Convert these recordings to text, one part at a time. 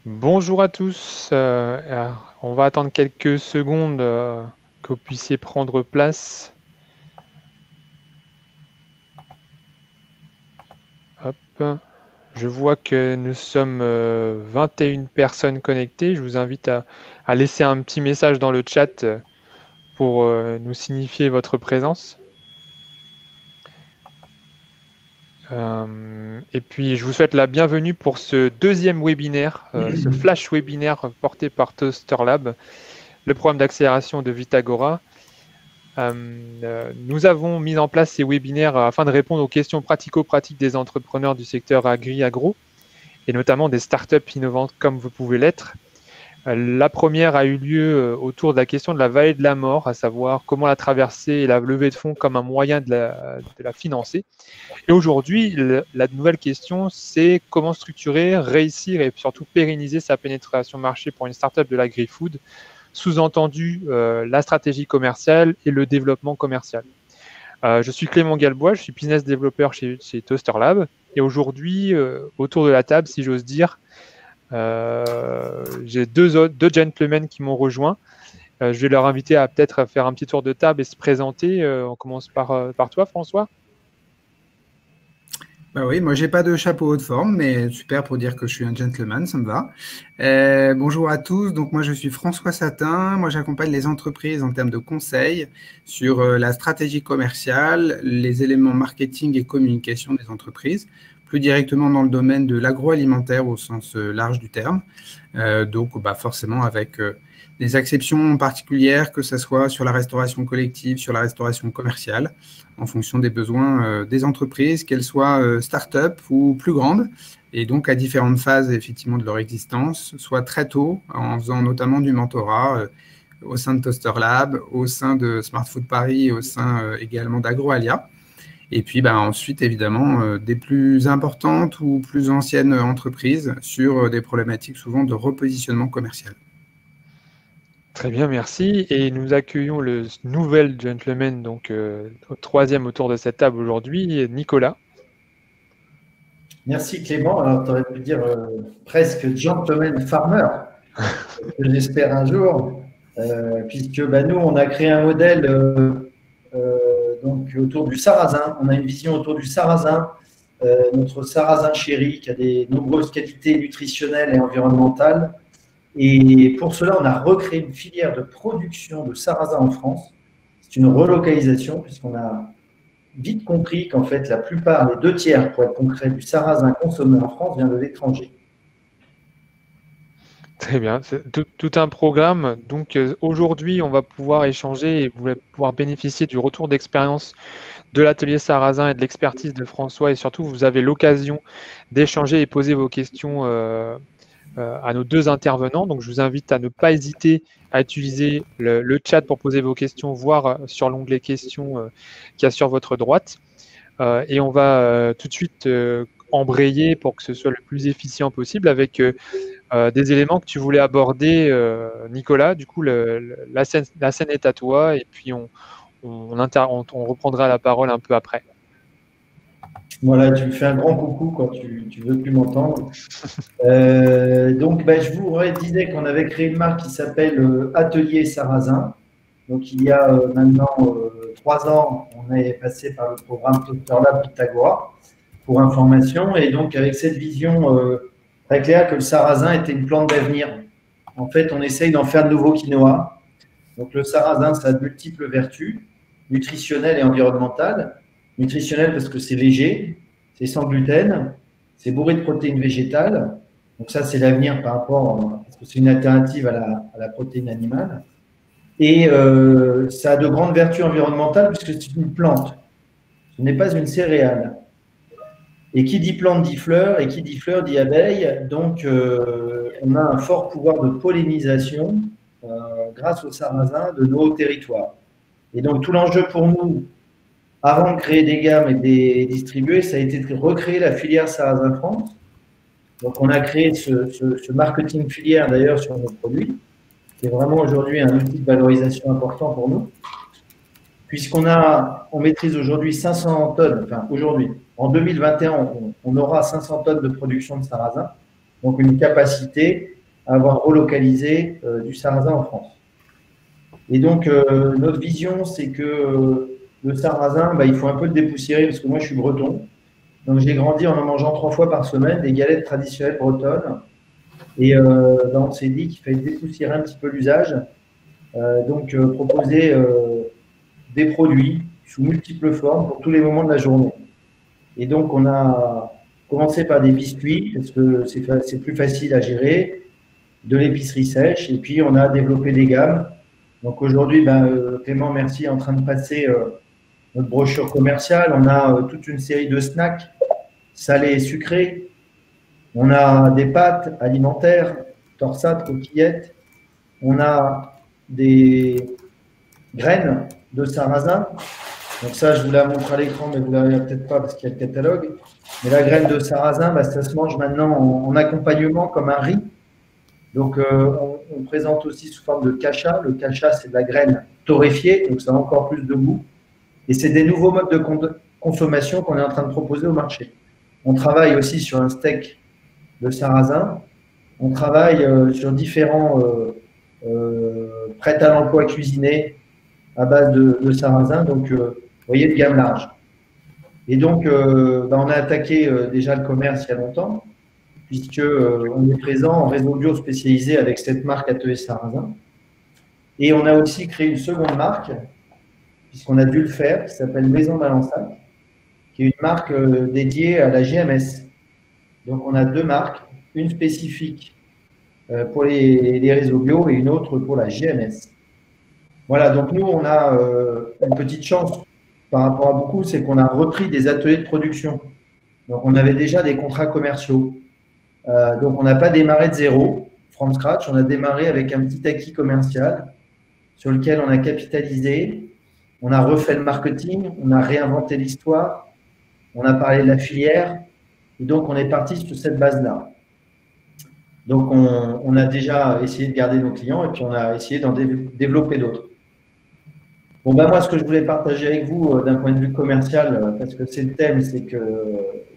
Bonjour à tous. On va attendre quelques secondes que vous puissiez prendre place. Hop. Je vois que nous sommes 21 personnes connectées. Je vous invite à laisser un petit message dans le chat pour nous signifier votre présence. Et puis, je vous souhaite la bienvenue pour ce deuxième webinaire, ce flash webinaire porté par Toaster Lab, le programme d'accélération de Vitagora. Nous avons mis en place ces webinaires afin de répondre aux questions pratico-pratiques des entrepreneurs du secteur agri-agro et notamment des startups innovantes comme vous pouvez l'être. La première a eu lieu autour de la question de la vallée de la mort, à savoir comment la traverser et la levée de fonds comme un moyen de la financer. Et aujourd'hui, la nouvelle question, c'est comment structurer, réussir et surtout pérenniser sa pénétration marché pour une startup de l'agri-food, sous-entendu la stratégie commerciale et le développement commercial. Je suis Clément Galbois, je suis business développeur chez Toaster Lab. Et aujourd'hui, autour de la table, si j'ose dire, j'ai deux gentlemen qui m'ont rejoint. Je vais leur inviter à peut-être faire un petit tour de table et se présenter. On commence par toi, François. Bah oui, moi j'ai pas de chapeau haute forme, mais super pour dire que je suis un gentleman, ça me va. Bonjour à tous, donc moi je suis François Satin, moi j'accompagne les entreprises en termes de conseils sur la stratégie commerciale, les éléments marketing et communication des entreprises, plus directement dans le domaine de l'agroalimentaire au sens large du terme, donc bah, forcément avec des exceptions particulières, que ce soit sur la restauration collective, sur la restauration commerciale, en fonction des besoins des entreprises, qu'elles soient start-up ou plus grandes, et donc à différentes phases effectivement de leur existence, soit très tôt, en faisant notamment du mentorat au sein de Toaster Lab, au sein de Smart Food Paris, au sein également d'AgroAlia. Et puis bah, ensuite, évidemment, des plus importantes ou plus anciennes entreprises sur des problématiques souvent de repositionnement commercial. Très bien, merci. Et nous accueillons le nouvel gentleman, donc au troisième autour de cette table aujourd'hui, Nicolas. Merci Clément. Alors, tu aurais pu dire presque gentleman farmer, j'espère un jour, puisque bah, nous, on a créé un modèle donc, autour du sarrasin. On a une vision autour du sarrasin, notre sarrasin chéri qui a des nombreuses qualités nutritionnelles et environnementales. Et pour cela, on a recréé une filière de production de sarrasin en France. C'est une relocalisation, puisqu'on a vite compris qu'en fait, la plupart, les 2/3, pour être concret, du sarrasin consommé en France vient de l'étranger. Très bien, c'est tout un programme. Donc aujourd'hui, on va pouvoir échanger et vous allez pouvoir bénéficier du retour d'expérience de l'atelier Sarrasin et de l'expertise de François. Et surtout, vous avez l'occasion d'échanger et poser vos questions à nos deux intervenants. Donc je vous invite à ne pas hésiter à utiliser le chat pour poser vos questions, voire sur l'onglet questions qu'il y a sur votre droite. Et on va tout de suite embrayer pour que ce soit le plus efficient possible avec des éléments que tu voulais aborder, Nicolas. Du coup, la scène est à toi et puis on reprendra la parole un peu après. Voilà, tu me fais un grand coucou quand tu veux plus m'entendre. Donc, ben, je vous disais qu'on avait créé une marque qui s'appelle Atelier Sarrasin. Donc, il y a maintenant 3 ans, on est passé par le programme Toaster Lab Vitagora pour information. Et donc, avec cette vision très claire que le sarrasin était une plante d'avenir. En fait, on essaye d'en faire de nouveaux quinoa. Donc, le sarrasin, ça a de multiples vertus, nutritionnelles et environnementales. Nutritionnelles parce que c'est léger, c'est sans gluten, c'est bourré de protéines végétales. Donc, ça, c'est l'avenir par rapport, parce que c'est une alternative à la protéine animale. Et ça a de grandes vertus environnementales puisque c'est une plante. Ce n'est pas une céréale. Et qui dit plante dit fleur, et qui dit fleur dit abeille. Donc, on a un fort pouvoir de pollinisation grâce au sarrasin de nos territoires. Et donc, tout l'enjeu pour nous, avant de créer des gammes et de les distribuer, ça a été de recréer la filière Sarrasin France. Donc, on a créé ce marketing filière d'ailleurs sur nos produits, qui est vraiment aujourd'hui un outil de valorisation important pour nous, puisqu'on maîtrise aujourd'hui 500 tonnes, enfin aujourd'hui, en 2021, on aura 500 tonnes de production de sarrasin, donc une capacité à avoir relocalisé du sarrasin en France. Et donc, notre vision, c'est que le sarrasin, il faut un peu le dépoussiérer, parce que moi, je suis breton. Donc, j'ai grandi en mangeant 3 fois par semaine des galettes traditionnelles bretonnes. Et on s'est dit qu'il fallait dépoussiérer un petit peu l'usage. Donc, proposer des produits sous multiples formes pour tous les moments de la journée. Et donc, on a commencé par des biscuits, parce que c'est plus facile à gérer, de l'épicerie sèche, et puis on a développé des gammes. Donc aujourd'hui, Clément, merci, est en train de passer notre brochure commerciale. On a toute une série de snacks salés et sucrés. On a des pâtes alimentaires, torsades, coquillettes. On a des graines de sarrasin. Donc ça, je vous la montre à l'écran, mais vous ne la verrez peut-être pas parce qu'il y a le catalogue. Mais la graine de sarrasin, ça se mange maintenant en accompagnement comme un riz. Donc, on présente aussi sous forme de cacha. Le cacha, c'est de la graine torréfiée, donc ça a encore plus de goût. Et c'est des nouveaux modes de consommation qu'on est en train de proposer au marché. On travaille aussi sur un steak de sarrasin. On travaille sur différents prêts à l'emploi cuisinés à base de sarrasin. Donc, vous voyez, de gamme large. Et donc, on a attaqué déjà le commerce il y a longtemps, puisqu'on est présent en réseau bio spécialisé avec cette marque Atelier Sarrasin. Et on a aussi créé une seconde marque, puisqu'on a dû le faire, qui s'appelle Maison Malensac, qui est une marque dédiée à la GMS. Donc, on a 2 marques, une spécifique pour les réseaux bio et une autre pour la GMS. Voilà, donc nous, on a une petite chance par rapport à beaucoup, c'est qu'on a repris des ateliers de production. Donc, on avait déjà des contrats commerciaux. Donc, on n'a pas démarré de zéro, from scratch. On a démarré avec un petit acquis commercial sur lequel on a capitalisé. On a refait le marketing, on a réinventé l'histoire, on a parlé de la filière. Et donc, on est parti sur cette base-là. Donc, on a déjà essayé de garder nos clients et puis on a essayé d'en développer d'autres. Bon, moi, ce que je voulais partager avec vous d'un point de vue commercial, parce que c'est le thème, c'est que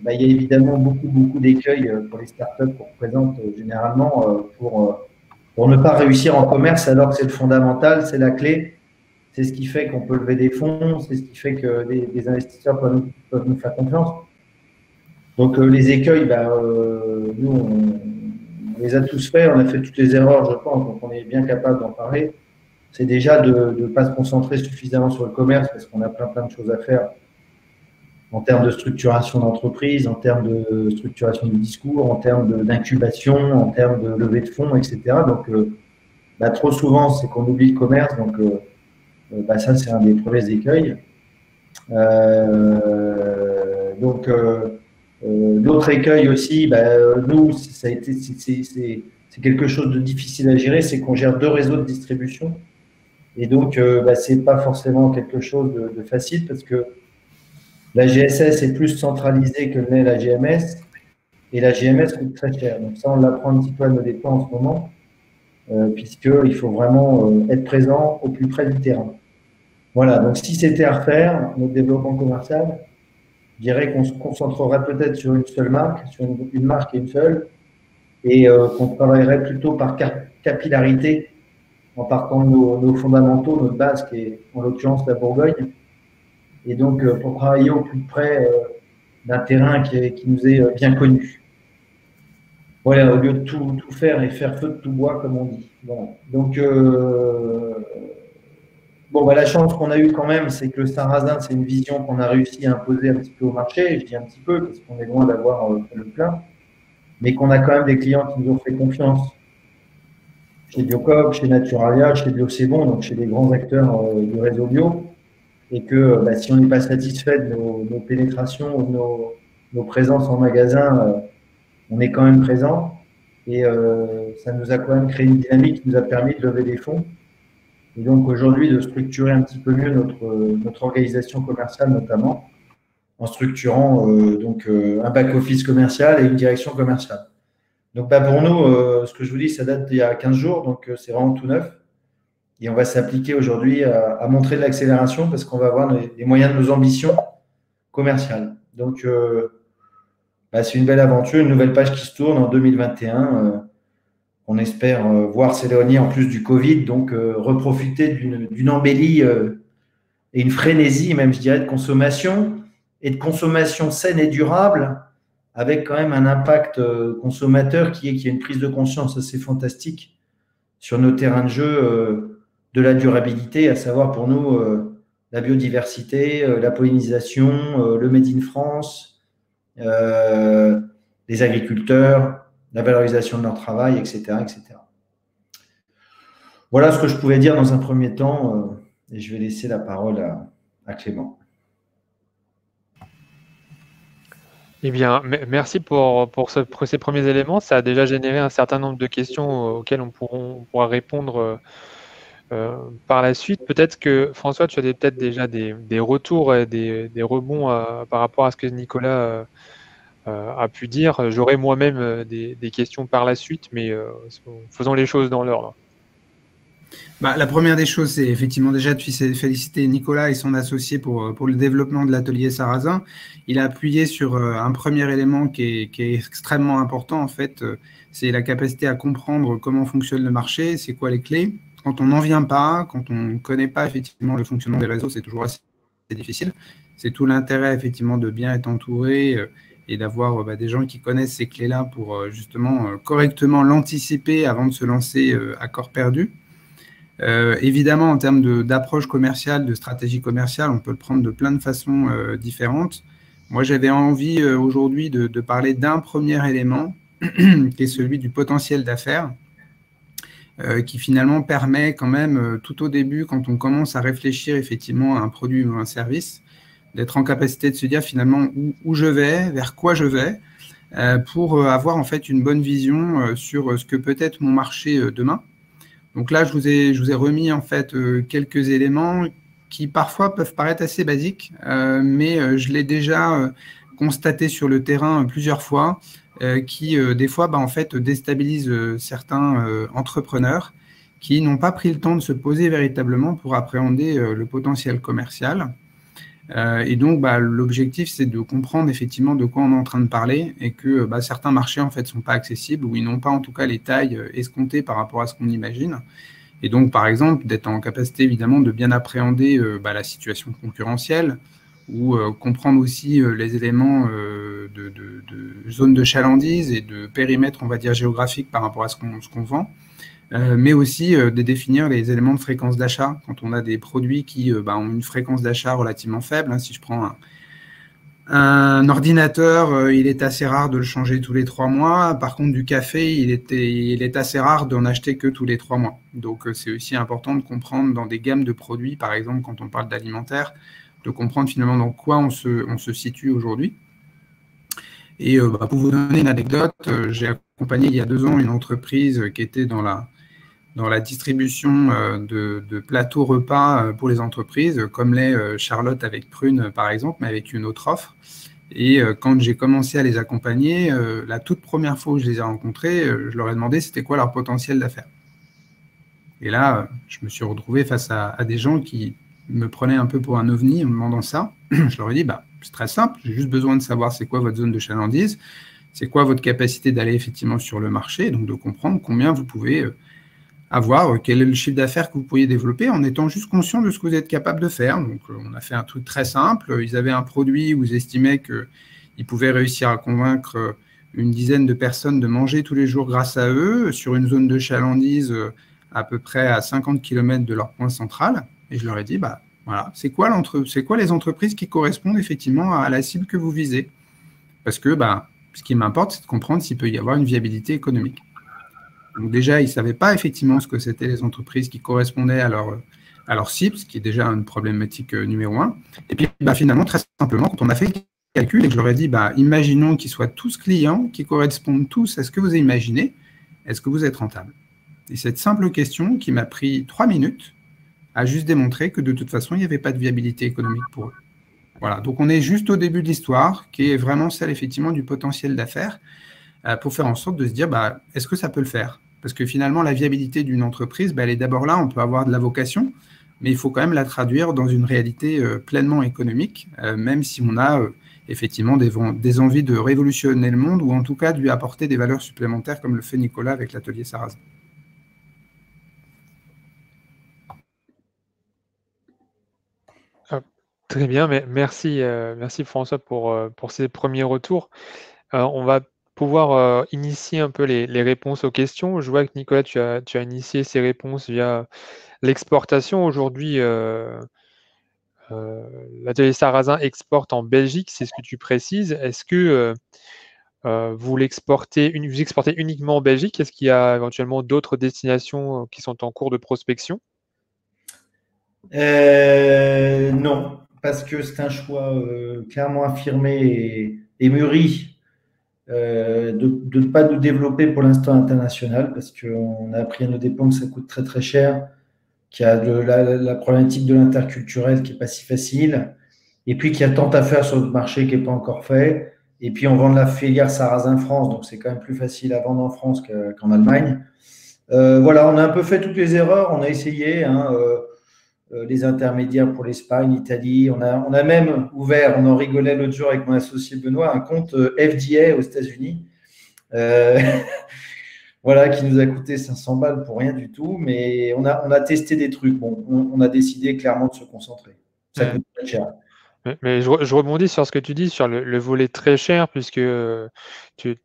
il y a évidemment beaucoup d'écueils pour les startups qu'on présente généralement pour ne pas réussir en commerce, alors que c'est le fondamental, c'est la clé, c'est ce qui fait qu'on peut lever des fonds, c'est ce qui fait que des investisseurs peuvent nous faire confiance. Donc, les écueils, nous, on les a tous faits, on a fait toutes les erreurs, je pense, donc on est bien capable d'en parler. C'est déjà de ne pas se concentrer suffisamment sur le commerce parce qu'on a plein de choses à faire en termes de structuration d'entreprise, en termes de structuration du discours, en termes d'incubation, en termes de levée de fonds, etc. Donc, trop souvent, c'est qu'on oublie le commerce. Donc, ça, c'est un des premiers écueils. L'autre écueil aussi, nous, c'est quelque chose de difficile à gérer, c'est qu'on gère 2 réseaux de distribution. Et donc, ce n'est pas forcément quelque chose de facile parce que la GSS est plus centralisée que l'est la GMS et la GMS coûte très cher. Donc ça, on l'apprend un petit peu à nos dépens en ce moment puisqu'il faut vraiment être présent au plus près du terrain. Voilà, donc si c'était à refaire, notre développement commercial, je dirais qu'on se concentrerait peut-être sur une seule marque, sur une marque et une seule, et qu'on travaillerait plutôt par capillarité en partant de nos fondamentaux, notre base qui est en l'occurrence la Bourgogne, et donc pour travailler au plus près d'un terrain qui nous est bien connu. Voilà, au lieu de tout faire et faire feu de tout bois, comme on dit. Voilà. Donc, la chance qu'on a eue quand même, c'est que le sarrasin, c'est une vision qu'on a réussi à imposer un petit peu au marché. Je dis un petit peu parce qu'on est loin d'avoir le plein, mais qu'on a quand même des clients qui nous ont fait confiance. Chez Biocoop, chez Naturalia, chez Biocébon, donc chez les grands acteurs du réseau bio, et que si on n'est pas satisfait de nos pénétrations ou nos présences en magasin, on est quand même présent. Et ça nous a quand même créé une dynamique qui nous a permis de lever des fonds. Et donc aujourd'hui, de structurer un petit peu mieux notre organisation commerciale, notamment, en structurant un back-office commercial et une direction commerciale. Donc, pour nous, ce que je vous dis, ça date d'il y a 15 jours, donc c'est vraiment tout neuf. Et on va s'appliquer aujourd'hui à montrer de l'accélération parce qu'on va avoir les moyens de nos ambitions commerciales. Donc, c'est une belle aventure, une nouvelle page qui se tourne en 2021. On espère voir s'éloigner en plus du Covid, donc reprofiter d'une embellie et une frénésie, même je dirais, de consommation, et de consommation saine et durable, avec quand même un impact consommateur qui est une prise de conscience assez fantastique sur nos terrains de jeu de la durabilité, à savoir pour nous la biodiversité, la pollinisation, le Made in France, les agriculteurs, la valorisation de leur travail, etc., etc. Voilà ce que je pouvais dire dans un premier temps, et je vais laisser la parole à Clément. Eh bien, merci pour ces premiers éléments. Ça a déjà généré un certain nombre de questions auxquelles on pourra répondre par la suite. Peut-être que, François, tu as peut-être déjà des retours et des rebonds par rapport à ce que Nicolas a pu dire. J'aurai moi-même des questions par la suite, mais faisons les choses dans l'ordre. La première des choses, c'est effectivement déjà de féliciter Nicolas et son associé pour le développement de l'atelier Sarrazin. Il a appuyé sur un premier élément qui est extrêmement important, en fait, c'est la capacité à comprendre comment fonctionne le marché, c'est quoi les clés. Quand on n'en vient pas, quand on ne connaît pas effectivement le fonctionnement des réseaux, c'est toujours assez difficile. C'est tout l'intérêt effectivement de bien être entouré et d'avoir des gens qui connaissent ces clés-là pour justement correctement l'anticiper avant de se lancer à corps perdu. Évidemment, en termes d'approche commerciale, de stratégie commerciale, on peut le prendre de plein de façons différentes. Moi, j'avais envie aujourd'hui de parler d'un premier élément, qui est celui du potentiel d'affaires, qui finalement permet quand même, tout au début, quand on commence à réfléchir effectivement à un produit ou un service, d'être en capacité de se dire finalement où je vais, vers quoi je vais, pour avoir en fait une bonne vision sur ce que peut être mon marché demain. Donc là, je vous ai remis en fait quelques éléments qui parfois peuvent paraître assez basiques, mais je l'ai déjà constaté sur le terrain plusieurs fois, qui des fois en fait déstabilisent certains entrepreneurs qui n'ont pas pris le temps de se poser véritablement pour appréhender le potentiel commercial. Et donc, l'objectif, c'est de comprendre effectivement de quoi on est en train de parler et que certains marchés, en fait, ne sont pas accessibles ou ils n'ont pas, en tout cas, les tailles escomptées par rapport à ce qu'on imagine. Et donc, par exemple, d'être en capacité, évidemment, de bien appréhender la situation concurrentielle ou comprendre aussi les éléments de zone de chalandise et de périmètre, on va dire, géographique par rapport à ce qu'on vend. Mais aussi de définir les éléments de fréquence d'achat. Quand on a des produits qui ont une fréquence d'achat relativement faible, si je prends un ordinateur, il est assez rare de le changer tous les 3 mois. Par contre, du café, il est assez rare d'en acheter que tous les 3 mois. Donc, c'est aussi important de comprendre dans des gammes de produits, par exemple, quand on parle d'alimentaire, de comprendre finalement dans quoi on se situe aujourd'hui. Et pour vous donner une anecdote, j'ai accompagné il y a 2 ans une entreprise qui était dans la distribution de plateaux repas pour les entreprises, comme l'est Charlotte avec Prune, par exemple, mais avec une autre offre. Et quand j'ai commencé à les accompagner, la toute première fois où je les ai rencontrés, je leur ai demandé c'était quoi leur potentiel d'affaires. Et là, je me suis retrouvé face à des gens qui me prenaient un peu pour un ovni en me demandant ça. Je leur ai dit, c'est très simple, j'ai juste besoin de savoir c'est quoi votre zone de chalandise, c'est quoi votre capacité d'aller effectivement sur le marché, donc de comprendre combien vous pouvez avoir, quel est le chiffre d'affaires que vous pourriez développer en étant juste conscient de ce que vous êtes capable de faire. Donc, on a fait un truc très simple. Ils avaient un produit où ils estimaient qu'ils pouvaient réussir à convaincre une dizaine de personnes de manger tous les jours grâce à eux, sur une zone de chalandise à peu près à 50 km de leur point central. Et je leur ai dit, voilà, c'est quoi les entreprises qui correspondent effectivement à la cible que vous visez? Parce que ce qui m'importe, c'est de comprendre s'il peut y avoir une viabilité économique. Donc déjà, ils ne savaient pas effectivement ce que c'était les entreprises qui correspondaient à leur cible, ce qui est déjà une problématique numéro 1. Et puis finalement, très simplement, quand on a fait le calcul et que je leur ai dit, imaginons qu'ils soient tous clients, qui correspondent tous à ce que vous imaginez, est-ce que vous êtes rentable? Et cette simple question qui m'a pris 3 minutes a juste démontré que de toute façon, il n'y avait pas de viabilité économique pour eux. Voilà, donc on est juste au début de l'histoire, qui est vraiment celle effectivement du potentiel d'affaires, pour faire en sorte de se dire, est-ce que ça peut le faire? Parce que finalement, la viabilité d'une entreprise, elle est d'abord là, on peut avoir de la vocation, mais il faut quand même la traduire dans une réalité pleinement économique, même si on a effectivement des envies de révolutionner le monde ou en tout cas de lui apporter des valeurs supplémentaires comme le fait Nicolas avec l'atelier Sarrazin. Très bien, mais merci François pour ces premiers retours. On va pouvoir initier un peu les réponses aux questions. Je vois que Nicolas, tu as initié ces réponses via l'exportation. Aujourd'hui, l'atelier Sarrazin exporte en Belgique, c'est ce que tu précises. Est-ce que vous exportez uniquement en Belgique? Est-ce qu'il y a éventuellement d'autres destinations qui sont en cours de prospection? Non, parce que c'est un choix clairement affirmé et mûri de ne pas nous développer pour l'instant international, parce qu'on a appris à nos dépens que ça coûte très très cher, qu'il y a la problématique de l'interculturel qui n'est pas si facile, et puis qu'il y a tant à faire sur le marché qui n'est pas encore fait, et puis on vend de la filière Sarrazin France, donc c'est quand même plus facile à vendre en France qu'en Allemagne. Voilà, on a un peu fait toutes les erreurs, on a essayé, les intermédiaires pour l'Espagne, l'Italie. On a même ouvert, on en rigolait l'autre jour avec mon associé Benoît, un compte FDA aux États-Unis. Voilà, qui nous a coûté 500 balles pour rien du tout, mais on a testé des trucs. Bon, on a décidé clairement de se concentrer. Ça coûte très cher. Mais je rebondis sur ce que tu dis sur le volet très cher, puisque tu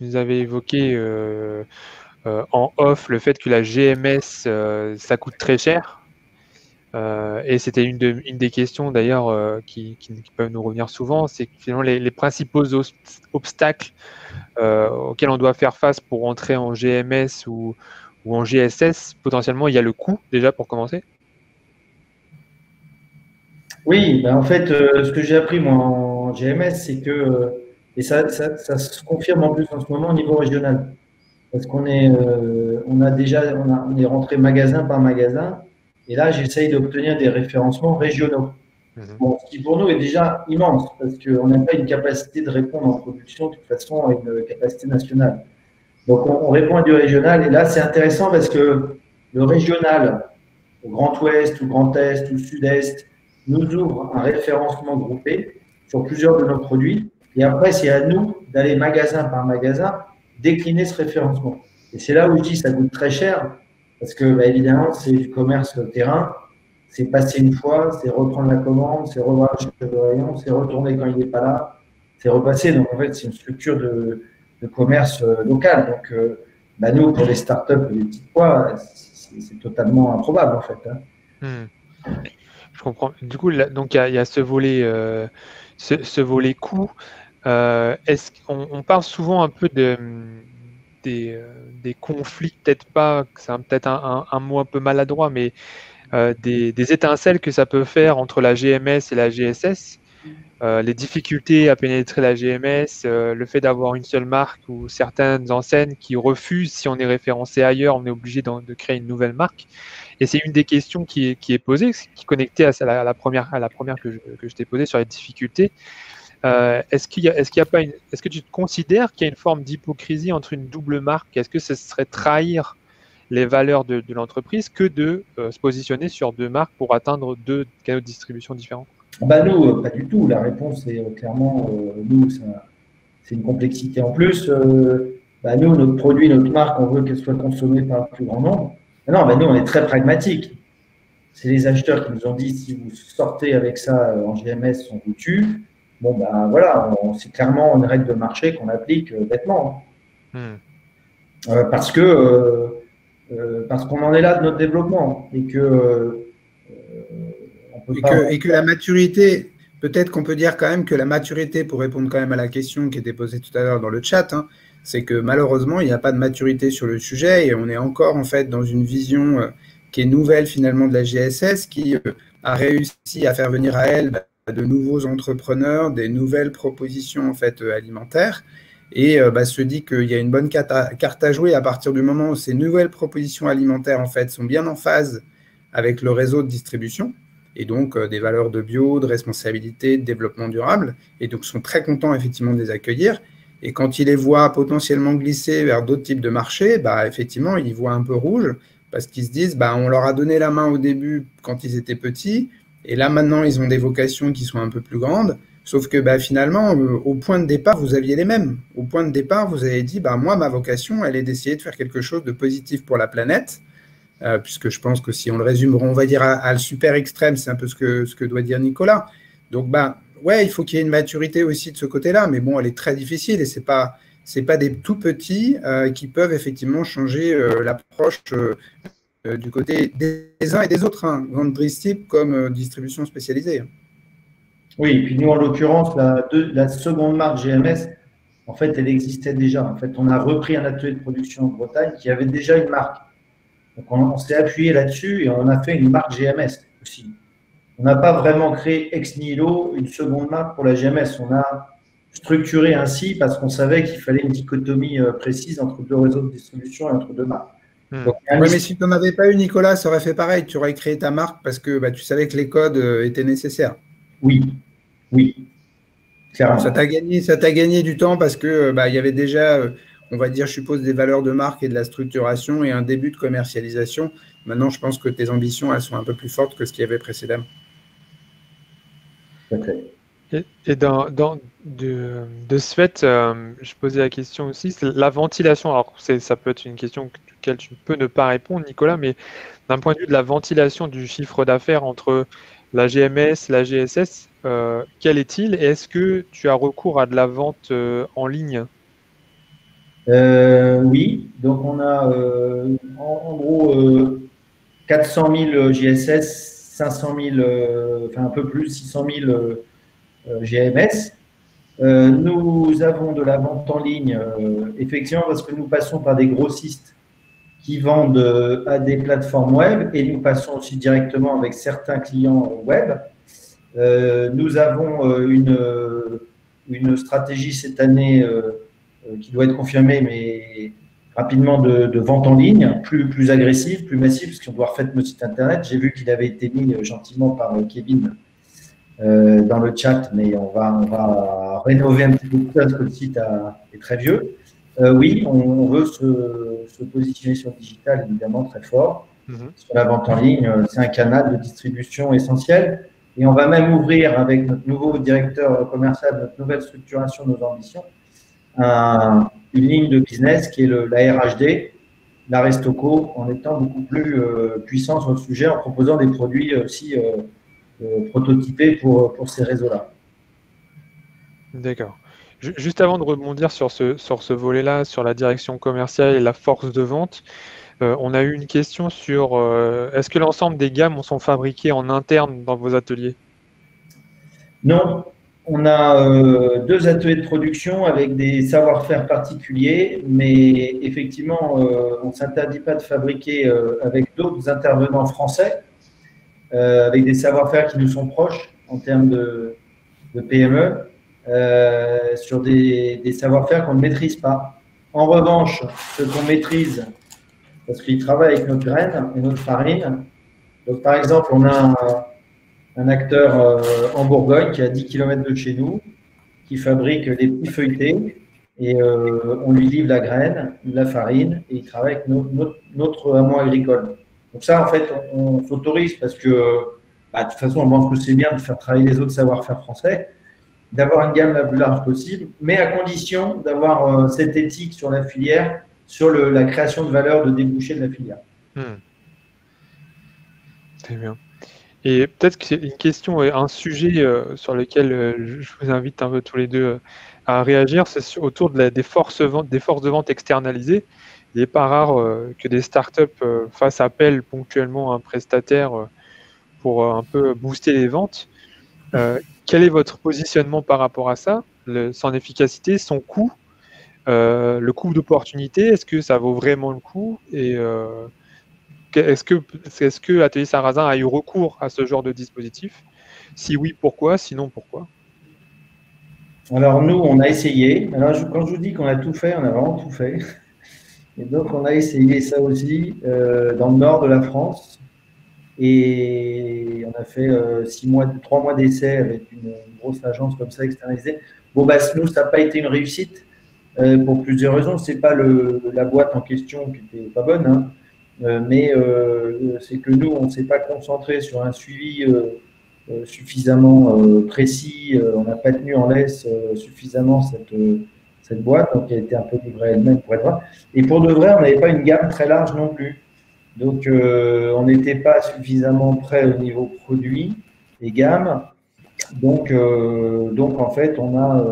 nous avais évoqué en off le fait que la GMS, ça coûte très cher. Et c'était une des questions d'ailleurs qui peuvent nous revenir souvent, c'est que finalement les principaux obstacles auxquels on doit faire face pour entrer en GMS ou en GSS, potentiellement il y a le coût déjà pour commencer. Oui, ben en fait, ce que j'ai appris moi en GMS, c'est que, et ça se confirme en plus en ce moment au niveau régional, parce qu'on est, on est rentré magasin par magasin, et là j'essaye d'obtenir des référencements régionaux. Bon, ce qui pour nous est déjà immense, parce qu'on n'a pas une capacité de répondre en production de toute façon à une capacité nationale. Donc on répond à du régional, et là c'est intéressant parce que le régional, au Grand Ouest, ou Grand Est, ou Sud-Est, nous ouvre un référencement groupé sur plusieurs de nos produits, et après c'est à nous d'aller magasin par magasin décliner ce référencement. Et c'est là où je dis que ça coûte très cher, parce que bah, évidemment c'est du commerce terrain. C'est passer une fois, c'est reprendre la commande, c'est revoir le chef de rayon, c'est retourner quand il n'est pas là, c'est repasser. Donc, en fait, c'est une structure de commerce local. Donc, bah, nous, pour les startups et les petits pois, c'est totalement improbable, en fait. Je comprends. Du coup, donc, il y a ce volet, ce volet coût. Est-ce qu'on parle souvent un peu des conflits, peut-être pas, c'est peut-être un mot un peu maladroit, mais des étincelles que ça peut faire entre la GMS et la GSS, les difficultés à pénétrer la GMS, le fait d'avoir une seule marque ou certaines enseignes qui refusent, si on est référencé ailleurs, on est obligé de créer une nouvelle marque. Et c'est une des questions qui est posée, qui est connectée à la première que je t'ai posée sur les difficultés. Est-ce que tu considères qu'il y a une forme d'hypocrisie entre une double marque? Est-ce que ce serait trahir les valeurs de l'entreprise que de se positionner sur deux marques pour atteindre deux canaux de distribution différents? Bah nous, pas du tout. La réponse est clairement, nous, c'est une complexité en plus. Bah nous, notre produit, notre marque, on veut qu'elle soit consommée par le plus grand nombre. Non, bah nous, on est très pragmatique. C'est les acheteurs qui nous ont dit, si vous sortez avec ça en GMS, on vous tue. Bon, ben voilà, c'est clairement une règle de marché qu'on applique bêtement. Parce qu'on en est là de notre développement et que et que la maturité, peut-être qu'on peut dire quand même que la maturité, pour répondre quand même à la question qui était posée tout à l'heure dans le chat, c'est que malheureusement, il n'y a pas de maturité sur le sujet et on est encore en fait dans une vision qui est nouvelle finalement de la GSS, qui a réussi à faire venir à elle de nouveaux entrepreneurs, des nouvelles propositions en fait alimentaires, et se dit qu'il y a une bonne carte à jouer à partir du moment où ces nouvelles propositions alimentaires en fait sont bien en phase avec le réseau de distribution et donc des valeurs de bio, de responsabilité, de développement durable, et donc sont très contents effectivement de les accueillir. Et quand ils les voient potentiellement glisser vers d'autres types de marchés, effectivement, ils voient un peu rouge parce qu'ils se disent on leur a donné la main au début quand ils étaient petits, et là maintenant ils ont des vocations qui sont un peu plus grandes. Sauf que bah, finalement, au point de départ, vous aviez les mêmes. Au point de départ, vous avez dit, bah, moi, ma vocation, elle est d'essayer de faire quelque chose de positif pour la planète, puisque je pense que si on le résume, on va dire à le super extrême, c'est un peu ce que doit dire Nicolas. Donc, bah, ouais, il faut qu'il y ait une maturité aussi de ce côté-là, mais bon, elle est très difficile et c'est pas des tout petits qui peuvent effectivement changer l'approche du côté des uns et des autres, hein, vente type comme distribution spécialisée. Oui, et puis nous, en l'occurrence, la seconde marque GMS, en fait, elle existait déjà. En fait, on a repris un atelier de production en Bretagne qui avait déjà une marque. Donc, on s'est appuyé là-dessus et on a fait une marque GMS aussi. On n'a pas vraiment créé ex nihilo une seconde marque pour la GMS. On a structuré ainsi parce qu'on savait qu'il fallait une dichotomie précise entre deux réseaux de distribution et entre deux marques. Donc, oui, mais si tu n'en avais pas eu, Nicolas, ça aurait fait pareil. Tu aurais créé ta marque parce que bah, tu savais que les codes étaient nécessaires. Oui, oui. Clairement. Ça t'a gagné du temps parce que bah, il y avait déjà, on va dire, je suppose, des valeurs de marque et de la structuration et un début de commercialisation. Maintenant, je pense que tes ambitions, elles sont un peu plus fortes que ce qu'il y avait précédemment. Okay. Et de ce fait, je posais la question aussi, c'est la ventilation. Alors, ça peut être une question laquelle tu peux ne pas répondre, Nicolas, mais d'un point de vue de la ventilation du chiffre d'affaires entre la GMS, la GSS, quel est-il? Et est-ce que tu as recours à de la vente en ligne? Oui, donc on a en gros 400 000 GSS, 500 000, enfin un peu plus, 600 000 GMS. Nous avons de la vente en ligne, effectivement, parce que nous passons par des grossistes qui vendent à des plateformes web et nous passons aussi directement avec certains clients web. Nous avons une stratégie cette année qui doit être confirmée, mais rapidement, de vente en ligne, plus agressive, plus massive, parce qu'on doit refaire notre site internet. J'ai vu qu'il avait été mis gentiment par Kevin dans le chat, mais on va rénover un petit peu tout ça parce que le site est très vieux. Oui, on veut se positionner sur le digital, évidemment, très fort. Sur la vente en ligne, c'est un canal de distribution essentiel. Et on va même ouvrir avec notre nouveau directeur commercial, notre nouvelle structuration de nos ambitions, une ligne de business qui est la RHD, la Restoco, en étant beaucoup plus puissant sur le sujet, en proposant des produits aussi prototypés pour ces réseaux-là. D'accord. Juste avant de rebondir sur ce volet-là, sur la direction commerciale et la force de vente, on a eu une question sur est-ce que l'ensemble des gammes sont fabriquées en interne dans vos ateliers? Non, on a 2 ateliers de production avec des savoir-faire particuliers, mais effectivement, on ne s'interdit pas de fabriquer avec d'autres intervenants français, avec des savoir-faire qui nous sont proches en termes de PME, sur des savoir-faire qu'on ne maîtrise pas. En revanche, ce qu'on maîtrise, parce qu'ils travaillent avec notre graine et notre farine. Donc, par exemple, on a un acteur en Bourgogne qui est à 10 km de chez nous, qui fabrique des petits feuilletés et on lui livre la graine, la farine et il travaille avec notre amont agricole. Donc ça, en fait, on s'autorise parce que de toute façon, on pense que c'est bien de faire travailler les autres savoir-faire français, d'avoir une gamme la plus large possible, mais à condition d'avoir cette éthique sur la filière, sur la création de valeur de débouché de la filière. Très bien. Et peut-être que c'est une question, un sujet sur lequel je vous invite un peu tous les deux à réagir, c'est autour des forces de vente externalisées. Il n'est pas rare que des startups fassent appel ponctuellement à un prestataire pour un peu booster les ventes. Quel est votre positionnement par rapport à ça? Son efficacité, son coût, le coût d'opportunité, est-ce que ça vaut vraiment le coup? Et est-ce que Atelier Sarrazin a eu recours à ce genre de dispositif? Si oui, pourquoi? Sinon, pourquoi? Alors nous, on a essayé. Alors quand je vous dis qu'on a tout fait, on a vraiment tout fait. Et donc on a essayé ça aussi dans le nord de la France. Et on a fait 3 mois d'essai avec une grosse agence comme ça externalisée. Bon, nous, ça n'a pas été une réussite pour plusieurs raisons. Ce n'est pas la boîte en question qui n'était pas bonne, hein, mais c'est que nous, on ne s'est pas concentré sur un suivi suffisamment précis, on n'a pas tenu en laisse suffisamment cette boîte, donc elle a été un peu livrée elle-même pour être vrai. Et pour de vrai, on n'avait pas une gamme très large non plus. Donc, on n'était pas suffisamment prêt au niveau produit et gamme. Donc en fait, on a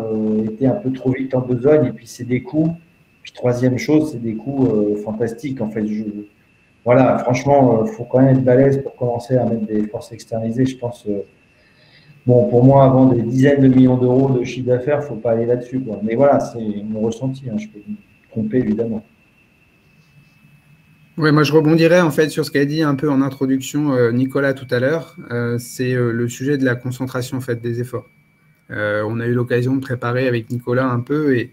été un peu trop vite en besogne. Et puis, c'est des coûts. Puis, troisième chose, c'est des coûts fantastiques. En fait, voilà, franchement, il faut quand même être balèze pour commencer à mettre des forces externalisées. Je pense, bon, pour moi, avant des dizaines de millions d'euros de chiffre d'affaires, il ne faut pas aller là-dessus, quoi. Mais voilà, c'est mon ressenti. Hein, je peux me tromper, évidemment. Oui, moi je rebondirais en fait sur ce qu'a dit un peu en introduction Nicolas tout à l'heure. C'est le sujet de la concentration en fait des efforts. On a eu l'occasion de préparer avec Nicolas un peu et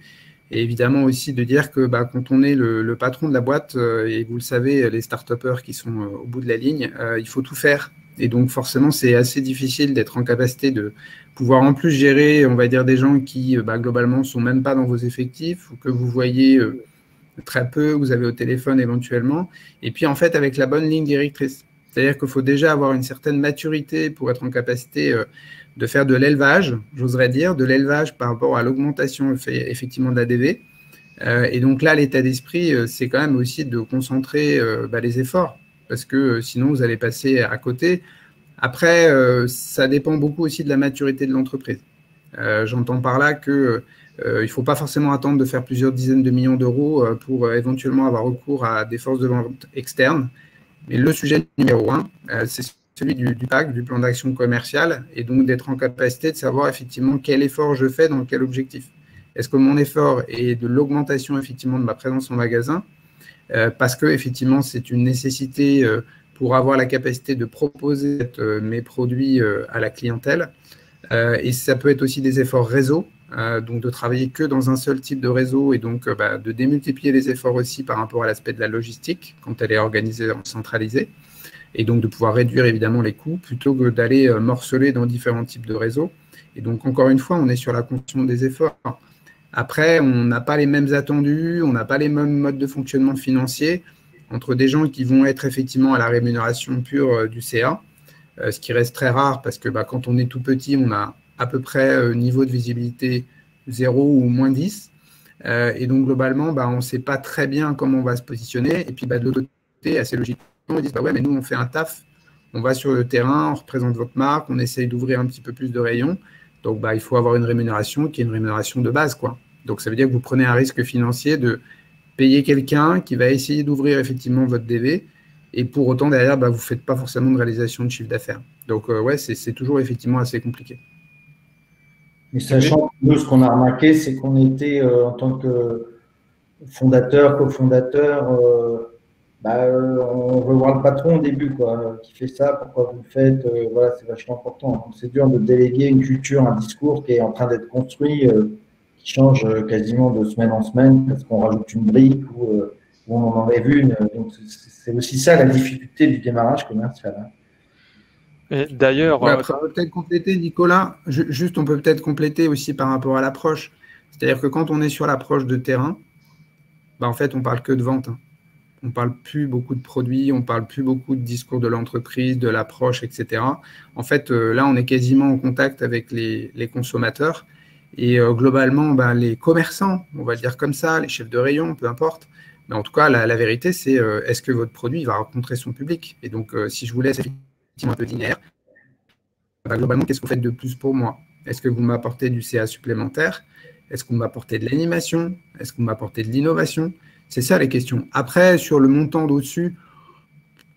évidemment aussi de dire que bah, quand on est le patron de la boîte, et vous le savez, les start-upers qui sont au bout de la ligne, il faut tout faire. Et donc forcément, c'est assez difficile d'être en capacité de pouvoir en plus gérer, on va dire, des gens qui bah, globalement ne sont même pas dans vos effectifs ou que vous voyez très peu, vous avez au téléphone éventuellement. Et puis en fait, avec la bonne ligne directrice. C'est-à-dire qu'il faut déjà avoir une certaine maturité pour être en capacité de faire de l'élevage, j'oserais dire, de l'élevage par rapport à l'augmentation effectivement de la DV. Et donc là, l'état d'esprit, c'est quand même aussi de concentrer bah, les efforts, parce que sinon, vous allez passer à côté. Après, ça dépend beaucoup aussi de la maturité de l'entreprise. J'entends par là que il ne faut pas forcément attendre de faire plusieurs dizaines de millions d'euros pour éventuellement avoir recours à des forces de vente externes. Mais le sujet numéro un, c'est celui du PAC, du plan d'action commercial, et donc d'être en capacité de savoir effectivement quel effort je fais dans quel objectif. Est-ce que mon effort est de l'augmentation effectivement de ma présence en magasin, parce que effectivement c'est une nécessité pour avoir la capacité de proposer mes produits à la clientèle, et ça peut être aussi des efforts réseau, donc de travailler que dans un seul type de réseau et donc bah, de démultiplier les efforts aussi par rapport à l'aspect de la logistique quand elle est organisée en centralisé, et donc de pouvoir réduire évidemment les coûts plutôt que d'aller morceler dans différents types de réseaux. Et donc encore une fois, on est sur la construction des efforts. Après, on n'a pas les mêmes attendus, on n'a pas les mêmes modes de fonctionnement financier entre des gens qui vont être effectivement à la rémunération pure du CA, ce qui reste très rare parce que bah, quand on est tout petit, on a à peu près niveau de visibilité 0 ou moins 10. Et donc, globalement, bah, on ne sait pas très bien comment on va se positionner. Et puis, bah, de l'autre côté, assez logiquement, ils disent bah ouais, mais nous, on fait un taf, on va sur le terrain, on représente votre marque, on essaye d'ouvrir un petit peu plus de rayons. Donc, bah, il faut avoir une rémunération qui est une rémunération de base, quoi. Donc, ça veut dire que vous prenez un risque financier de payer quelqu'un qui va essayer d'ouvrir effectivement votre DV. Et pour autant, derrière, bah, vous ne faites pas forcément de réalisation de chiffre d'affaires. Donc, ouais, c'est toujours effectivement assez compliqué. Mais sachant que nous, ce qu'on a remarqué, c'est qu'on était, en tant que fondateur, cofondateur, on veut voir le patron au début, quoi, qui fait ça, pourquoi vous le faites, voilà, c'est vachement important. Donc, c'est dur de déléguer une culture, un discours qui est en train d'être construit, qui change quasiment de semaine en semaine parce qu'on rajoute une brique ou on en enlève une. Donc, c'est aussi ça la difficulté du démarrage commercial. Hein. Et d'ailleurs, ouais, après, on peut peut-être compléter, Nicolas, juste on peut peut-être compléter aussi par rapport à l'approche. C'est-à-dire que quand on est sur l'approche de terrain, bah, en fait, on ne parle que de vente. Hein. On ne parle plus beaucoup de produits, on ne parle plus beaucoup de discours de l'entreprise, de l'approche, etc. En fait, là, on est quasiment en contact avec les consommateurs. Et globalement, bah, les commerçants, on va le dire comme ça, les chefs de rayon, peu importe. Mais en tout cas, la vérité, c'est est-ce que votre produit va rencontrer son public? Et donc, si je vous laisse effectivement un peu linéaire, bah, globalement, qu'est-ce que vous faites de plus pour moi? Est-ce que vous m'apportez du CA supplémentaire? Est-ce que vous m'apportez de l'animation? Est-ce que vous m'apportez de l'innovation? C'est ça les questions. Après, sur le montant d'au-dessus,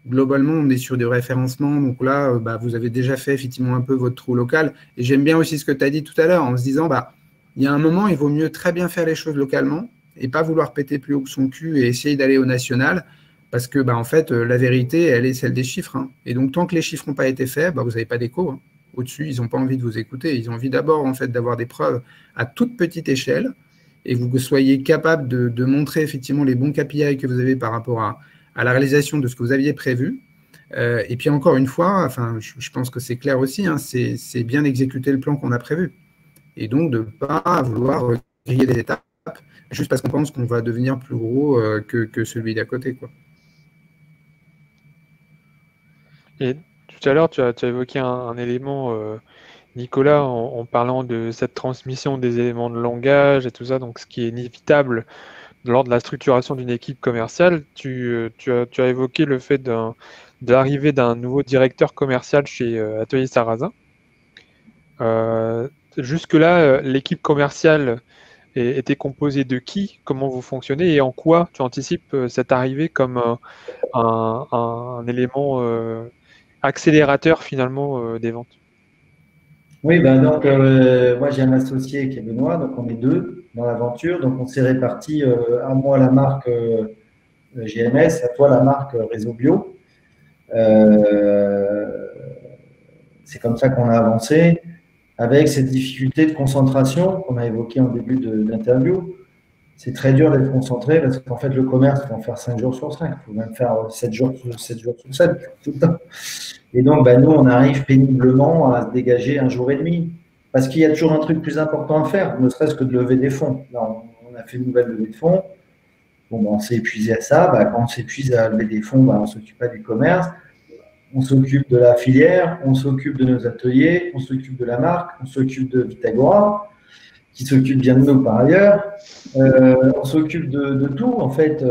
globalement, on est sur du référencement. Donc là, bah, vous avez déjà fait effectivement un peu votre trou local. Et j'aime bien aussi ce que tu as dit tout à l'heure en se disant, bah, il y a un moment, il vaut mieux très bien faire les choses localement et pas vouloir péter plus haut que son cul et essayer d'aller au national. Parce que, bah, en fait, la vérité, elle est celle des chiffres. Hein. Et donc, tant que les chiffres n'ont pas été faits, bah, vous n'avez pas d'écho. Hein. Au-dessus, ils n'ont pas envie de vous écouter. Ils ont envie d'abord, en fait, d'avoir des preuves à toute petite échelle et vous soyez capable de montrer effectivement les bons KPI que vous avez par rapport à la réalisation de ce que vous aviez prévu. Et puis encore une fois, enfin, je pense que c'est clair aussi, hein, c'est bien d'exécuter le plan qu'on a prévu. Et donc de ne pas vouloir griller les étapes juste parce qu'on pense qu'on va devenir plus gros que celui d'à côté, quoi. Et tout à l'heure, tu as évoqué un élément, Nicolas, en parlant de cette transmission des éléments de langage et tout ça, donc ce qui est inévitable lors de la structuration d'une équipe commerciale. Tu as évoqué le fait de l'arrivée d'un nouveau directeur commercial chez Atelier Sarrazin. Jusque-là, l'équipe commerciale était composée de qui? Comment vous fonctionnez et en quoi tu anticipes cette arrivée comme un élément accélérateur finalement des ventes? Oui, ben donc moi j'ai un associé qui est Benoît, donc on est deux dans l'aventure, donc on s'est répartis à moi la marque GMS, à toi la marque Réseau Bio. C'est comme ça qu'on a avancé, avec cette difficulté de concentration qu'on a évoquée en début d'interview. C'est très dur d'être concentré parce qu'en fait, le commerce, il faut en faire 5 jours sur 5. Il faut même faire 7 jours sur 7 tout le temps. Et donc, ben, nous, on arrive péniblement à se dégager un jour et demi. Parce qu'il y a toujours un truc plus important à faire, ne serait-ce que de lever des fonds. Là, on a fait une nouvelle levée de fonds. Bon, ben, on s'est épuisé à ça. Ben, quand on s'épuise à lever des fonds, ben, on ne s'occupe pas du commerce. On s'occupe de la filière, on s'occupe de nos ateliers, on s'occupe de la marque, on s'occupe de Vitagora, qui s'occupe bien de nous par ailleurs. On s'occupe de tout, en fait.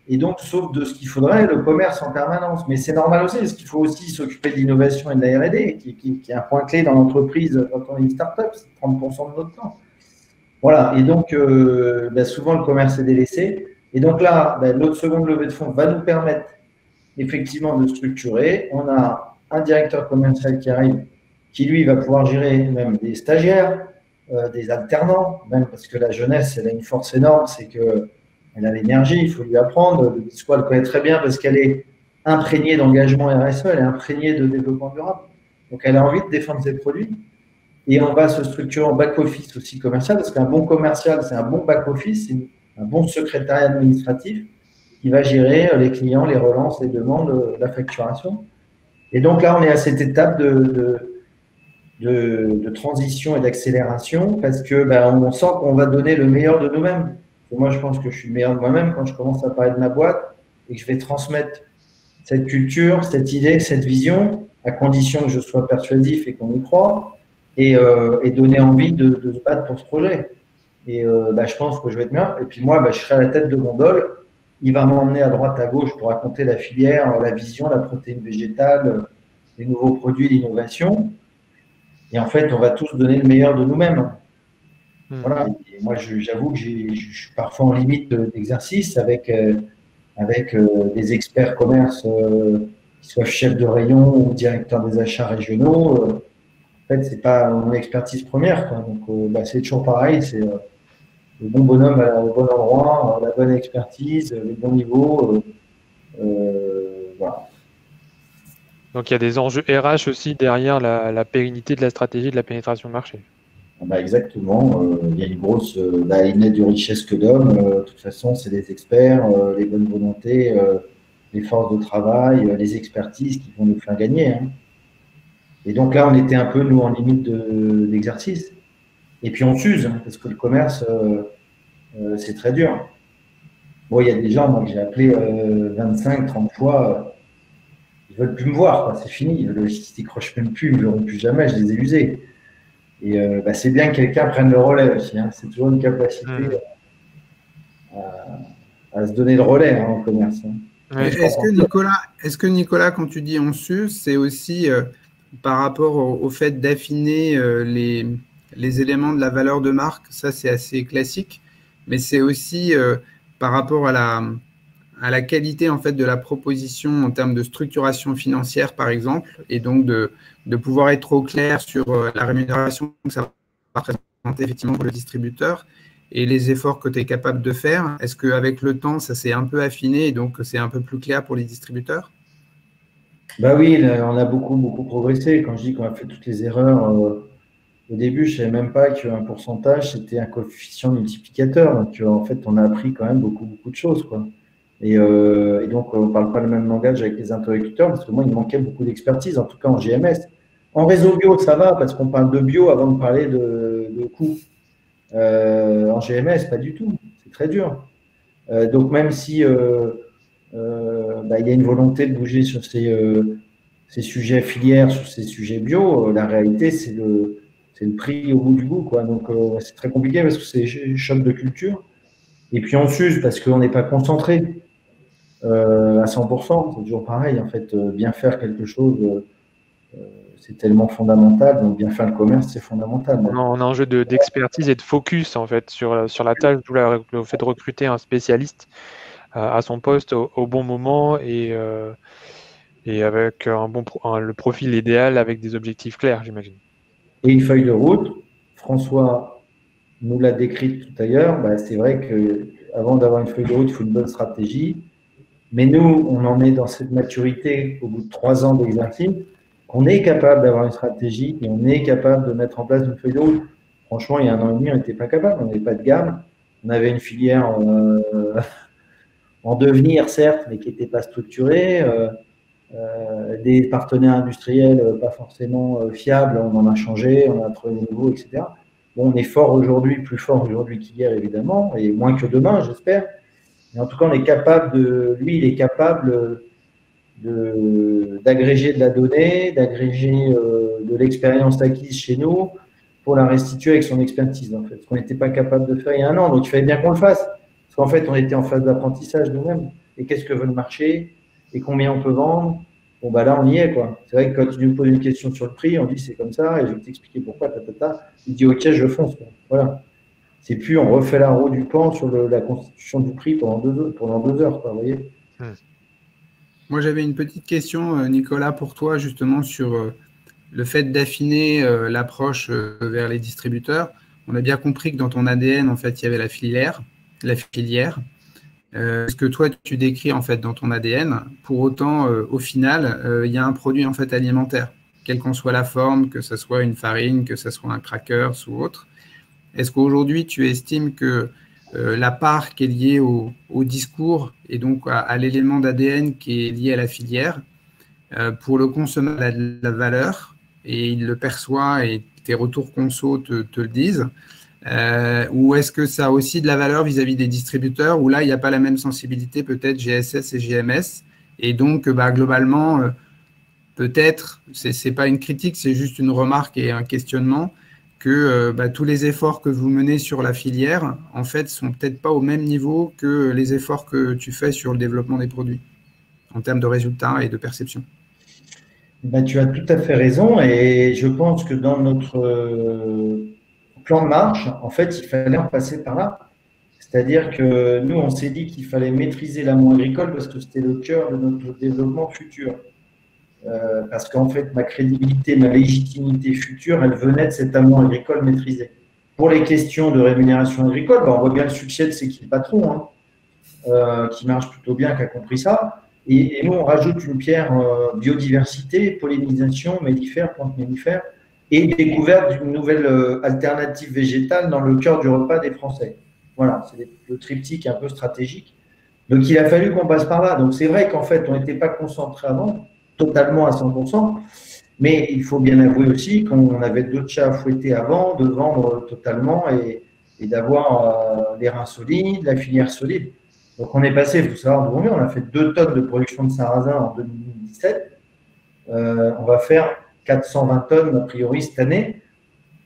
Et donc, sauf de ce qu'il faudrait, le commerce en permanence. Mais c'est normal aussi, parce qu'il faut aussi s'occuper de l'innovation et de la R&D, qui est un point clé dans l'entreprise quand on est une start-up, c'est 30% de notre temps. Voilà. Et donc, ben, souvent, le commerce est délaissé. Et donc là, ben, notre seconde levée de fonds va nous permettre effectivement de structurer. On a un directeur commercial qui arrive, qui lui va pouvoir gérer même des stagiaires, des alternants, même parce que la jeunesse, elle a une force énorme, c'est qu'elle a l'énergie, il faut lui apprendre. Le discours, elle connaît très bien parce qu'elle est imprégnée d'engagement RSE, elle est imprégnée de développement durable. Donc, elle a envie de défendre ses produits. Et on va se structurer en back-office aussi commercial, parce qu'un bon commercial, c'est un bon back-office, c'est un bon secrétariat administratif qui va gérer les clients, les relances, les demandes, la facturation. Et donc là, on est à cette étape de transition et d'accélération parce que ben, on sent qu'on va donner le meilleur de nous-mêmes. Moi, je pense que je suis le meilleur de moi-même quand je commence à parler de ma boîte et que je vais transmettre cette culture, cette idée, cette vision, à condition que je sois persuasif et qu'on y croit, et donner envie de se battre pour ce projet. Et ben, je pense que je vais être meilleur. Et puis moi, ben, je serai à la tête de gondole. Il va m'emmener à droite, à gauche pour raconter la filière, la vision, la protéine végétale, les nouveaux produits, l'innovation. Et en fait, on va tous donner le meilleur de nous-mêmes. Voilà. Et moi, j'avoue que je suis parfois en limite d'exercice avec des experts commerce qui soient chefs de rayon ou directeurs des achats régionaux. En fait, c'est pas mon expertise première, quoi. Donc, bah, c'est toujours pareil. C'est le bon bonhomme au bon endroit, la bonne expertise, le bon niveau. Voilà. Donc il y a des enjeux RH aussi derrière la pérennité de la stratégie de la pénétration de marché. Bah exactement. Il y a une grosse. Il n'est de richesse que d'hommes. De toute façon, c'est des experts, les bonnes volontés, les forces de travail, les expertises qui vont nous faire gagner. Hein. Et donc là, on était un peu, nous, en limite d'exercice. Et puis on s'use, hein, parce que le commerce, c'est très dur. Bon, il y a des gens, moi, que j'ai appelé 25, 30 fois. Ils ne veulent plus me voir, quoi. C'est fini. Ils ne décrochent même plus, ils ne me verront plus jamais, je les ai usés. Et bah, c'est bien que quelqu'un prenne le relais aussi. Hein. C'est toujours une capacité à se donner le relais hein, en commerce. Hein. Ouais, est-ce que Nicolas, quand tu dis on s'use, c'est aussi par rapport au fait d'affiner les éléments de la valeur de marque, ça c'est assez classique, mais c'est aussi par rapport à la qualité en fait de la proposition en termes de structuration financière par exemple, et donc de pouvoir être au clair sur la rémunération que ça va représenter effectivement pour le distributeur et les efforts que tu es capable de faire. Est-ce qu'avec le temps, ça s'est un peu affiné et donc c'est un peu plus clair pour les distributeurs? Bah oui, on a beaucoup, beaucoup progressé. Quand je dis qu'on a fait toutes les erreurs, au début, je ne savais même pas qu'un pourcentage, c'était un coefficient multiplicateur. Donc, en fait, on a appris quand même beaucoup, beaucoup de choses, quoi. Et donc, on ne parle pas le même langage avec les interlocuteurs parce que moi, il manquait beaucoup d'expertise, en tout cas en GMS. En réseau bio, ça va parce qu'on parle de bio avant de parler de coûts. En GMS, pas du tout. C'est très dur. Donc, même si il y a une volonté de bouger sur ces sujets filières, sur ces sujets bio, la réalité, c'est le prix au bout du bout, quoi. Donc, c'est très compliqué parce que c'est choc de culture. Et puis, on s'use parce qu'on n'est pas concentré à 100%. C'est toujours pareil, en fait. Bien faire quelque chose, c'est tellement fondamental. Donc, bien faire le commerce, c'est fondamental. On a un jeu d'expertise et de focus, en fait, sur la tâche, d'où le fait de recruter un spécialiste à son poste au bon moment et avec le profil idéal avec des objectifs clairs, j'imagine. Et une feuille de route, François nous l'a décrite tout à l'heure, c'est vrai qu'avant d'avoir une feuille de route, il faut une bonne stratégie. Mais nous, on en est dans cette maturité au bout de 3 ans d'exercice, qu'on est capable d'avoir une stratégie et on est capable de mettre en place une feuille de route. Franchement, il y a 1 an et demi, on n'était pas capable, on n'avait pas de gamme. On avait une filière en devenir, certes, mais qui n'était pas structurée. Des partenaires industriels pas forcément fiables, on en a changé, on a trouvé des nouveaux, etc. Bon, on est fort aujourd'hui, plus fort aujourd'hui qu'hier, évidemment, et moins que demain, j'espère. Mais en tout cas, on est capable lui, il est capable d'agréger de la donnée, d'agréger de l'expérience acquise chez nous pour la restituer avec son expertise, en fait. Ce qu'on n'était pas capable de faire il y a 1 an. Donc, il fallait bien qu'on le fasse. Parce qu'en fait, on était en phase d'apprentissage nous-mêmes. Et qu'est-ce que veut le marché? Et combien on peut vendre? Bon, là, on y est, quoi. C'est vrai que quand tu nous poses une question sur le prix, on dit c'est comme ça, et je vais t'expliquer pourquoi, Il dit ok, je fonce, quoi. Voilà. C'est plus on refait la roue du pan sur la constitution du prix pendant 2 heures, quoi, vous voyez. Moi, j'avais une petite question, Nicolas, pour toi, justement, sur le fait d'affiner l'approche vers les distributeurs. On a bien compris que dans ton ADN, en fait, il y avait la filière. Ce que toi, tu décris, en fait, dans ton ADN. Pour autant, au final, il y a un produit, en fait, alimentaire, quelle qu'en soit la forme, que ce soit une farine, que ce soit un crackers ou autre. Est-ce qu'aujourd'hui, tu estimes que la part qui est liée au discours et donc à l'élément d'ADN qui est lié à la filière, pour le consommateur, a de la valeur et il le perçoit et tes retours conso te le disent, ou est-ce que ça a aussi de la valeur vis-à-vis des distributeurs où là, il n'y a pas la même sensibilité, peut-être GSS et GMS, et donc globalement, peut-être, c'est pas une critique, c'est juste une remarque et un questionnement, que tous les efforts que vous menez sur la filière, en fait, sont peut-être pas au même niveau que les efforts que tu fais sur le développement des produits, en termes de résultats et de perception. Tu as tout à fait raison, et je pense que dans notre plan de marche, en fait, il fallait en passer par là. C'est-à-dire que nous, on s'est dit qu'il fallait maîtriser l'amont agricole parce que c'était le cœur de notre développement futur. Parce qu'en fait, ma crédibilité, ma légitimité future, elle venait de cet amont agricole maîtrisé. Pour les questions de rémunération agricole, on voit bien le succès de ces patrons, qui marche plutôt bien, qui a compris ça. Et nous, on rajoute une pierre biodiversité, pollinisation, mellifères, plantes mellifères, et découverte d'une nouvelle alternative végétale dans le cœur du repas des Français. Voilà, c'est le triptyque un peu stratégique. Donc, il a fallu qu'on passe par là. Donc, c'est vrai qu'en fait, on n'était pas concentré avant, totalement à 100%, mais il faut bien avouer aussi qu'on avait d'autres chats à fouetter avant de vendre totalement et d'avoir les reins solides, la filière solide. Donc, on est passé, il faut savoir d'où on a fait 2 tonnes de production de sarrasin en 2017. On va faire 420 tonnes, a priori, cette année.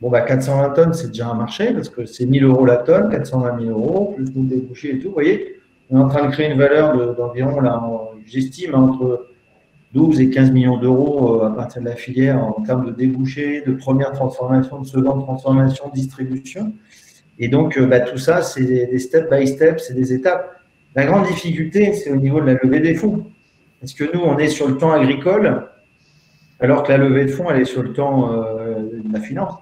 Bon, 420 tonnes, c'est déjà un marché parce que c'est 1 000 € la tonne, 420 000 €, plus nous débouchés et tout. Vous voyez, on est en train de créer une valeur d'environ, là, j'estime, entre 12 et 15 millions d'euros à partir de la filière en termes de débouchés, de première transformation, de seconde transformation, distribution. Et donc, tout ça, c'est des step by step, c'est des étapes. La grande difficulté, c'est au niveau de la levée des fonds. Parce que nous, on est sur le temps agricole, alors que la levée de fonds, elle est sur le temps de la finance.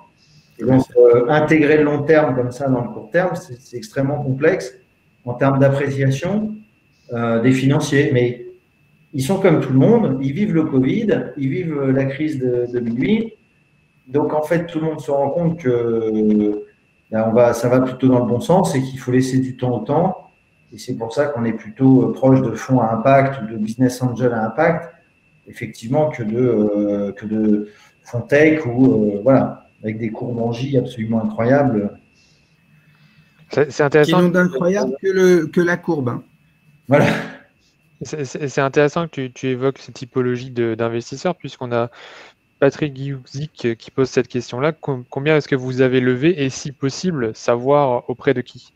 Et donc, intégrer le long terme comme ça dans le court terme, c'est extrêmement complexe en termes d'appréciation des financiers. Mais ils sont comme tout le monde, ils vivent le Covid, ils vivent la crise de 2008. Donc, en fait, tout le monde se rend compte que ça va plutôt dans le bon sens et qu'il faut laisser du temps au temps. Et c'est pour ça qu'on est plutôt proche de fonds à impact ou de business angel à impact, effectivement, que de fonds tech ou voilà, avec des courbes en J absolument incroyables. C'est intéressant. Qui n'ont d'incroyable que la courbe. Voilà. C'est intéressant que tu évoques ces typologies d'investisseurs, puisqu'on a Patrick Guiouzik qui pose cette question-là. Combien est-ce que vous avez levé et, si possible, savoir auprès de qui?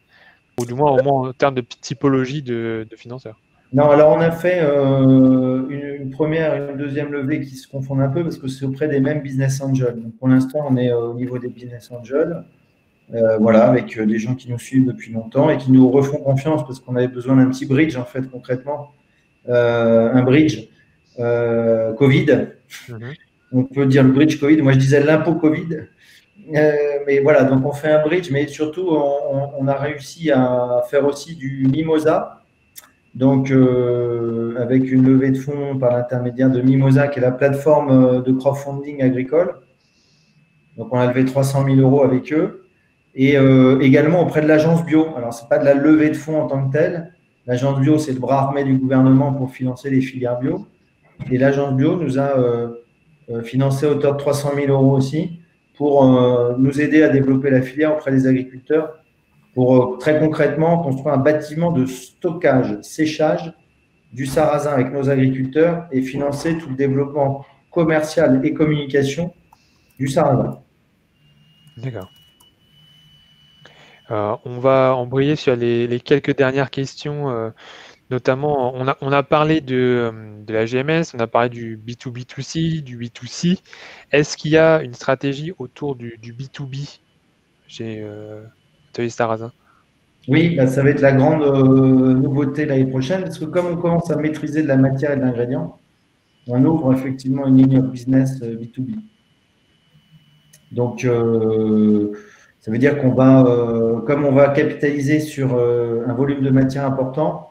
Ou du moins, au moins en termes de typologie de financeurs. Non, alors on a fait une première et une deuxième levée qui se confondent un peu parce que c'est auprès des mêmes business angels. Donc pour l'instant, on est au niveau des business angels, voilà, avec des gens qui nous suivent depuis longtemps et qui nous refont confiance parce qu'on avait besoin d'un petit bridge, en fait, concrètement. Un bridge Covid. On peut dire le bridge Covid. Moi, je disais l'impôt Covid. Mais voilà, donc on fait un bridge, mais surtout, on a réussi à faire aussi du Mimosa. Donc, avec une levée de fonds par l'intermédiaire de Mimosa, qui est la plateforme de crowdfunding agricole. Donc, on a levé 300 000 € avec eux. Et également auprès de l'agence bio. Alors, ce n'est pas de la levée de fonds en tant que telle. L'agence bio, c'est le bras armé du gouvernement pour financer les filières bio. Et l'agence bio nous a financé à hauteur de 300 000 € aussi pour nous aider à développer la filière auprès des agriculteurs, pour très concrètement construire un bâtiment de stockage, séchage du sarrasin avec nos agriculteurs et financer tout le développement commercial et communication du sarrasin. D'accord. On va embrayer sur les quelques dernières questions. Notamment, on a parlé de la GMS, on a parlé du B2B2C, du B2C. Est-ce qu'il y a une stratégie autour du B2B chez Atelier Sarrazin? Oui, bah, ça va être la grande nouveauté l'année prochaine, parce que comme on commence à maîtriser de la matière et de l'ingrédient, on ouvre effectivement une ligne de business B2B. Donc, ça veut dire qu'on va, comme on va capitaliser sur un volume de matière important,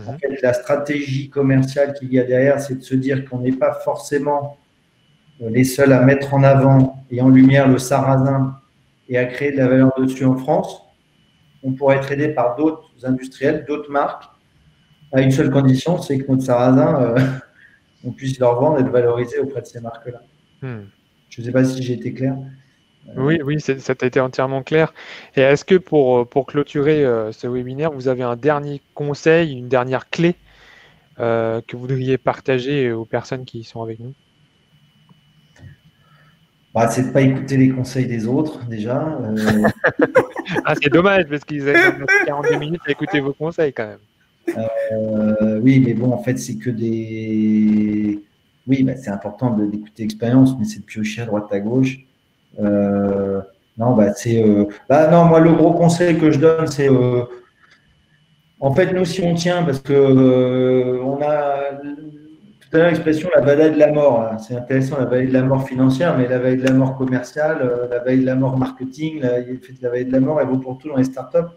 en fait, la stratégie commerciale qu'il y a derrière, c'est de se dire qu'on n'est pas forcément les seuls à mettre en avant et en lumière le sarrasin et à créer de la valeur dessus en France. On pourrait être aidé par d'autres industriels, d'autres marques, à une seule condition, c'est que notre sarrasin, on puisse le revendre et le valoriser auprès de ces marques-là. Je ne sais pas si j'ai été clair. Oui, ça a été entièrement clair. Et est-ce que pour clôturer ce webinaire, vous avez un dernier conseil, une dernière clé que vous voudriez partager aux personnes qui sont avec nous? C'est de ne pas écouter les conseils des autres, déjà. C'est dommage, parce qu'ils avaient 42 minutes à écouter vos conseils, quand même. Oui, mais bon, en fait, c'est que des… Oui, c'est important d'écouter l'expérience, mais c'est de piocher à droite à gauche. Non, non, moi, le gros conseil que je donne, c'est… en fait, nous, si on tient, parce que on a… Tout à l'heure, l'expression la vallée de la mort, c'est intéressant, la vallée de la mort financière, mais la vallée de la mort commerciale, la vallée de la mort marketing, la vallée de la mort, elle vaut pour tout dans les startups.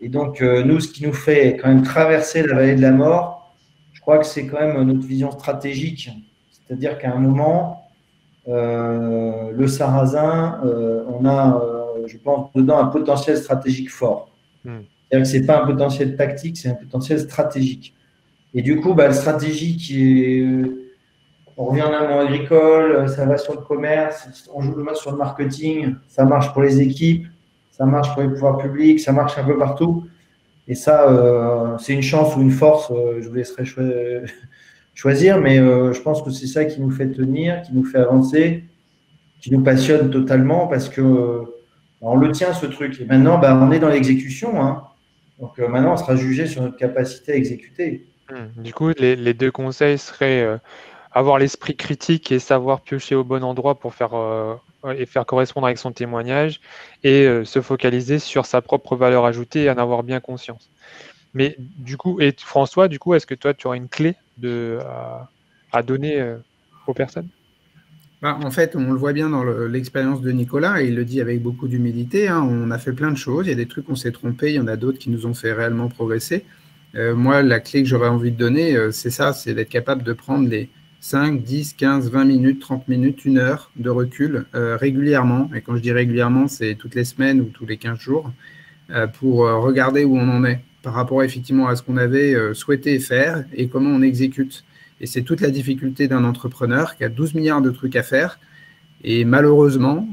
Et donc, nous, ce qui nous fait quand même traverser la vallée de la mort, je crois que c'est quand même notre vision stratégique. C'est-à-dire qu'à un moment, le sarrasin, on a, je pense, dedans un potentiel stratégique fort. C'est-à-dire que ce n'est pas un potentiel tactique, c'est un potentiel stratégique. Et du coup, le stratégique, on revient en amont agricole, ça va sur le commerce, on joue le match sur le marketing, ça marche pour les équipes, ça marche pour les pouvoirs publics, ça marche un peu partout. Et ça, c'est une chance ou une force, je vous laisserai choisir, mais je pense que c'est ça qui nous fait tenir, qui nous fait avancer, qui nous passionne totalement parce que on le tient, ce truc. Et maintenant, on est dans l'exécution. Hein. Donc maintenant, on sera jugé sur notre capacité à exécuter. Du coup, les deux conseils seraient avoir l'esprit critique et savoir piocher au bon endroit pour faire correspondre avec son témoignage et se focaliser sur sa propre valeur ajoutée et en avoir bien conscience. Mais du coup, et François, du coup, est-ce que toi, tu aurais une clé à donner aux personnes? En fait, on le voit bien dans l'expérience de Nicolas, et il le dit avec beaucoup d'humilité. On a fait plein de choses, il y a des trucs où on s'est trompé, il y en a d'autres qui nous ont fait réellement progresser. Moi, la clé que j'aurais envie de donner, c'est ça, c'est d'être capable de prendre les 5, 10, 15, 20 minutes, 30 minutes, 1 heure de recul régulièrement. Et quand je dis régulièrement, c'est toutes les semaines ou tous les 15 jours pour regarder où on en est par rapport effectivement à ce qu'on avait souhaité faire et comment on exécute. Et c'est toute la difficulté d'un entrepreneur qui a 12 milliards de trucs à faire. Et malheureusement,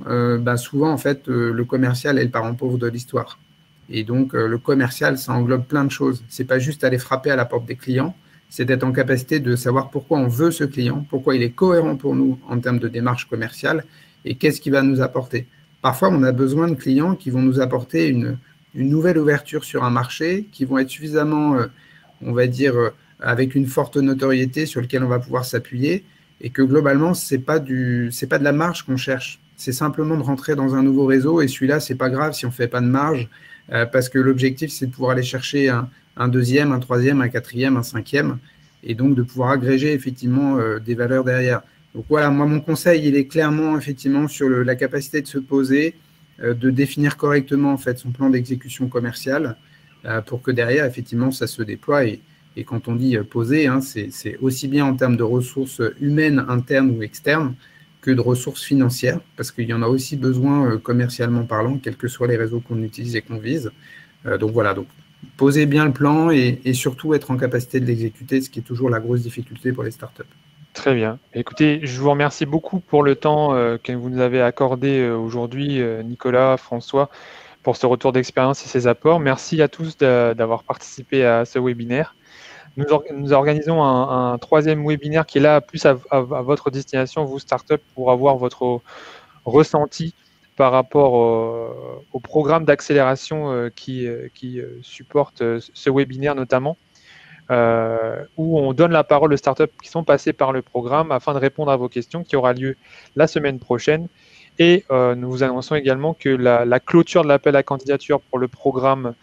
souvent, en fait, le commercial est le parent pauvre de l'histoire. Et donc, le commercial, ça englobe plein de choses. Ce n'est pas juste aller frapper à la porte des clients, c'est d'être en capacité de savoir pourquoi on veut ce client, pourquoi il est cohérent pour nous en termes de démarche commerciale et qu'est-ce qu'il va nous apporter. Parfois, on a besoin de clients qui vont nous apporter une nouvelle ouverture sur un marché, qui vont être suffisamment, on va dire, avec une forte notoriété sur lequel on va pouvoir s'appuyer, et que globalement, c'est pas de la marge qu'on cherche. C'est simplement de rentrer dans un nouveau réseau, et celui-là, c'est pas grave si on fait pas de marge, parce que l'objectif, c'est de pouvoir aller chercher un deuxième, un troisième, un quatrième, un cinquième, et donc de pouvoir agréger effectivement des valeurs derrière. Donc voilà, moi, mon conseil, il est clairement effectivement sur la capacité de se poser, de définir correctement en fait son plan d'exécution commerciale pour que derrière, effectivement, ça se déploie. Et quand on dit poser, hein, c'est aussi bien en termes de ressources humaines, internes ou externes, que de ressources financières, parce qu'il y en a aussi besoin commercialement parlant, quels que soient les réseaux qu'on utilise et qu'on vise. Donc voilà, donc poser bien le plan et surtout être en capacité de l'exécuter, ce qui est toujours la grosse difficulté pour les startups. Très bien. Écoutez, je vous remercie beaucoup pour le temps que vous nous avez accordé aujourd'hui, Nicolas, François, pour ce retour d'expérience et ces apports. Merci à tous d'avoir participé à ce webinaire. Nous organisons un troisième webinaire qui est là plus à votre destination, vous, startup, pour avoir votre ressenti par rapport au programme d'accélération qui supporte ce webinaire notamment. Où on donne la parole aux startups qui sont passées par le programme afin de répondre à vos questions, qui aura lieu la semaine prochaine. Et nous vous annonçons également que la clôture de l'appel à candidature pour le programme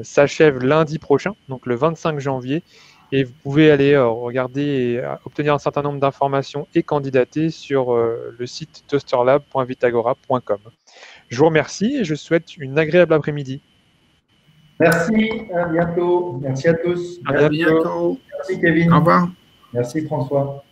s'achève lundi prochain, donc le 25 janvier. Et vous pouvez aller regarder et obtenir un certain nombre d'informations et candidater sur le site toasterlab.vitagora.com. Je vous remercie et je souhaite une agréable après-midi. Merci, à bientôt. Merci à tous. À bientôt. Merci Kevin. Au revoir. Merci François.